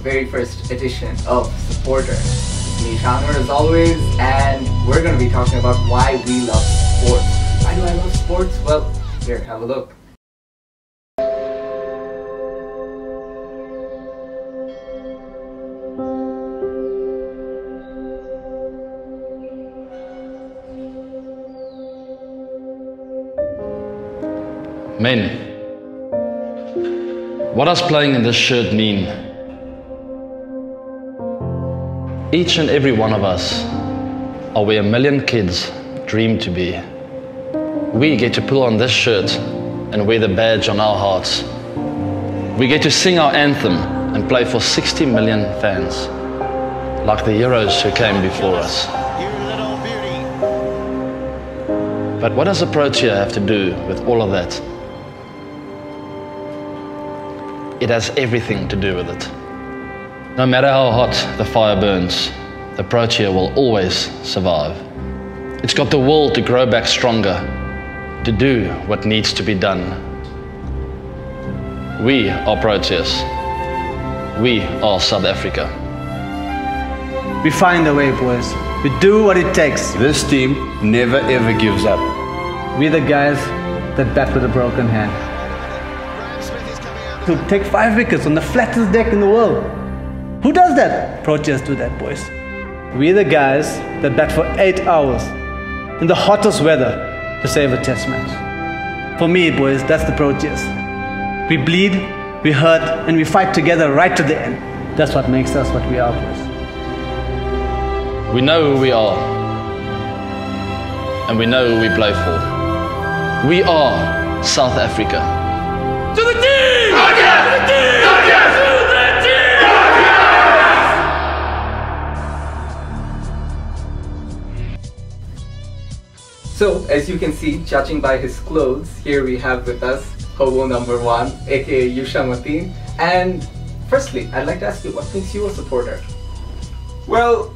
very first edition of Supporter. It's me, Shahnoor, as always, and we're going to be talking about why we love sports. Why do I love sports? Well, here, have a look. Men, what does playing in this shirt mean? Each and every one of us are where a million kids dream to be. We get to pull on this shirt and wear the badge on our hearts. We get to sing our anthem and play for 60 million fans, like the heroes who came before us. But what does a Protea have to do with all of that? It has everything to do with it. No matter how hot the fire burns, the Protea will always survive. It's got the will to grow back stronger, to do what needs to be done. We are Proteas. We are South Africa. We find a way, boys. We do what it takes. This team never ever gives up. We're the guys that bat with a broken hand. To take 5 wickets on the flattest deck in the world. Who does that? Proteas do that, boys. We're the guys that bat for 8 hours in the hottest weather to save a test match. For me, boys, that's the Proteas. We bleed, we hurt, and we fight together right to the end. That's what makes us what we are, boys. We know who we are, and we know who we play for. We are South Africa. To the team! Proteas! To the team! Proteas! To the team! Proteas! So, as you can see, judging by his clothes, here we have with us Hobo number 1, aka Yousha. And firstly, I'd like to ask you, what makes you a supporter? Well,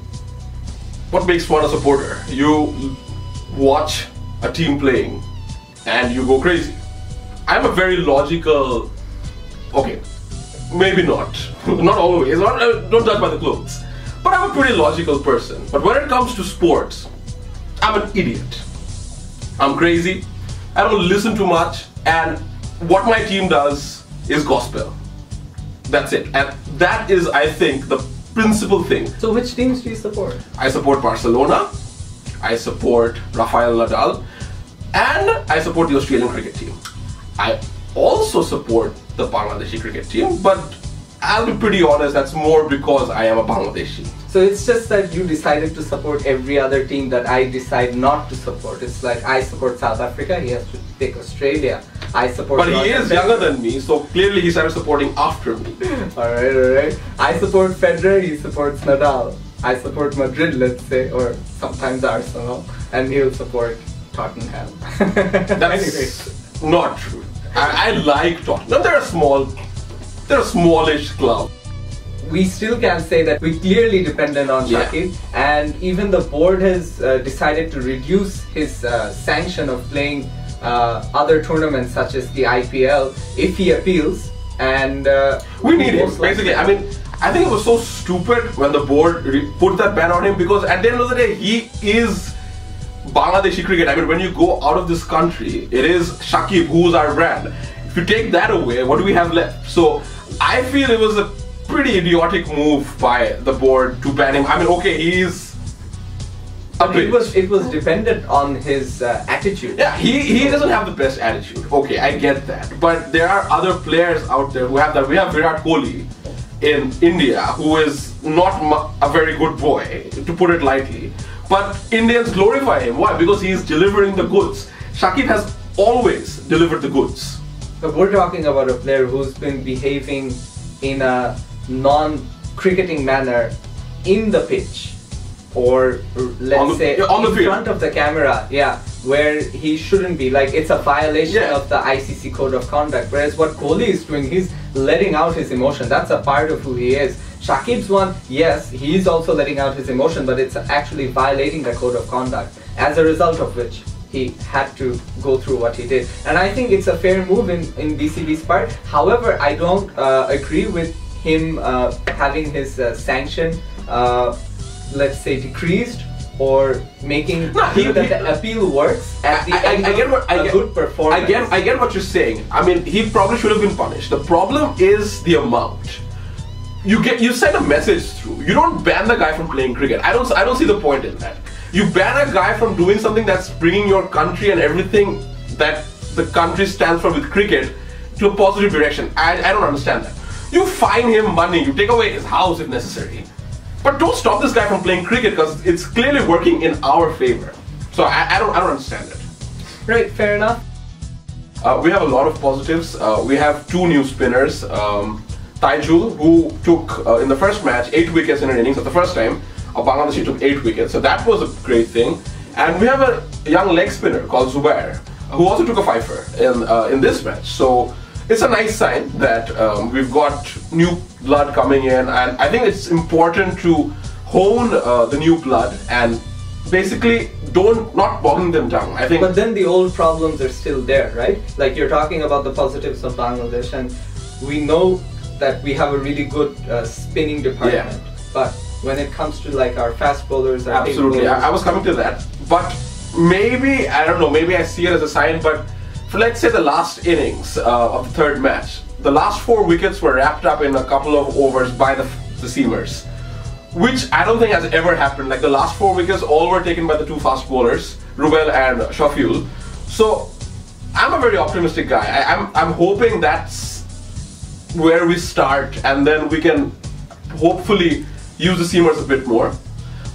what makes one a supporter? You watch a team playing and you go crazy. I'm a very logical, okay, maybe not, not always, don't judge by the clothes, but I'm a pretty logical person. But when it comes to sports, I'm an idiot. I'm crazy, I don't listen too much, and what my team does is gospel. That's it, and that is, I think, the principal thing. So which teams do you support? I support Barcelona, I support Rafael Nadal, and I support the Australian cricket team. I also support the Bangladeshi cricket team, but I'll be pretty honest, that's more because I am a Bangladeshi. So it's just that you decided to support every other team that I decide not to support. It's like I support South Africa, he has to pick Australia. I support. But he is younger than me, so clearly he started supporting after me. Alright. I support Federer, he supports Nadal. I support Madrid, let's say, or sometimes Arsenal, and he'll support Tottenham. That's not true. I like Tottenham. They're a smallish club. We still can say that we clearly dependent on Sakib, and even the board has decided to reduce his sanction of playing other tournaments such as the IPL if he appeals. And we need him, basically. I mean, I think it was so stupid when the board put that ban on him, because at the end of the day, he is Bangladeshi cricket. I mean, when you go out of this country, it is Shakib who's our brand. If you take that away, what do we have left? So I feel it was a pretty idiotic move by the board to ban him. I mean, okay, he's a bit. It was dependent on his attitude. Yeah, he doesn't have the best attitude. Okay, I get that. But there are other players out there who have that. We have Virat Kohli in India, who is not a very good boy, to put it lightly. But Indians glorify him. Why? Because he is delivering the goods. Shakib has always delivered the goods. But we're talking about a player who's been behaving in a non-cricketing manner in the pitch, or let's say on the in field. Front of the camera, where he shouldn't be. Like, it's a violation of the ICC code of conduct. Whereas what Kohli is doing, he's letting out his emotion. That's a part of who he is. Shakib's one, yes, he's also letting out his emotion, but it's actually violating the code of conduct, as a result of which he had to go through what he did. And I think it's a fair move in BCB's part. However, I don't agree with him having his sanction, let's say, decreased, or making that the appeal works at the end of a good performance. I get what you're saying. I mean, he probably should have been punished. The problem is the amount. You send a message through. You don't ban the guy from playing cricket. I don't see the point in that. You ban a guy from doing something that's bringing your country and everything that the country stands for with cricket to a positive direction. I don't understand that. You fine him money. You take away his house if necessary. But don't stop this guy from playing cricket because it's clearly working in our favor. So I don't understand it. Right, fair enough. We have a lot of positives. We have 2 new spinners. Taijul, who took in the first match 8 wickets in an innings for the first time. Bangladesh took 8 wickets, so that was a great thing. And we have a young leg spinner called Zubair, who also took a fifer in this match. So it's a nice sign that we've got new blood coming in, and I think it's important to hone the new blood and basically not bogging them down. I think. But then the old problems are still there, right? Like you're talking about the positives of Bangladesh, and we know that we have a really good spinning department. But when it comes to like our fast bowlers, our absolutely, bowlers, I was coming to that. But maybe, I don't know, maybe I see it as a sign, but for let's say the last innings of the 3rd match, the last 4 wickets were wrapped up in a couple of overs by the seamers, which I don't think has ever happened. Like the last 4 wickets all were taken by the 2 fast bowlers, Rubel and Shafiul. So I'm a very optimistic guy. I'm hoping that's where we start, and then we can hopefully use the seamers a bit more.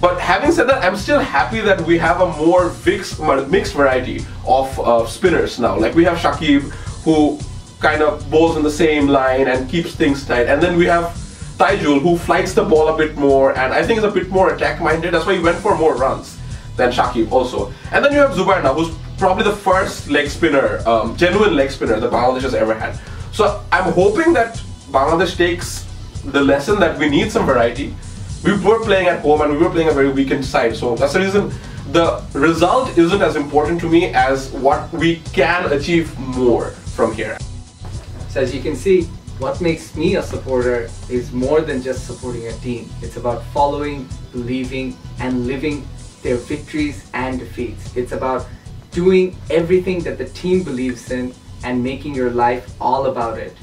But having said that, I'm still happy that we have a more mixed variety of spinners now. Like we have Shakib, who kind of bowls in the same line and keeps things tight. And then we have Taijul, who flights the ball a bit more and I think is a bit more attack-minded. That's why he went for more runs than Shakib also. And then you have Zubair now, who's probably the first leg spinner, genuine leg spinner that Bangladesh has ever had. So I'm hoping that Bangladesh takes the lesson that we need some variety. We were playing at home and we were playing a very weakened side, so that's the reason the result isn't as important to me as what we can achieve more from here. So as you can see, what makes me a supporter is more than just supporting a team. It's about following, believing, and living their victories and defeats. It's about doing everything that the team believes in and making your life all about it.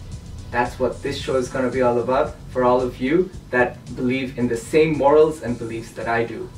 That's what this show is going to be all about for all of you that believe in the same morals and beliefs that I do.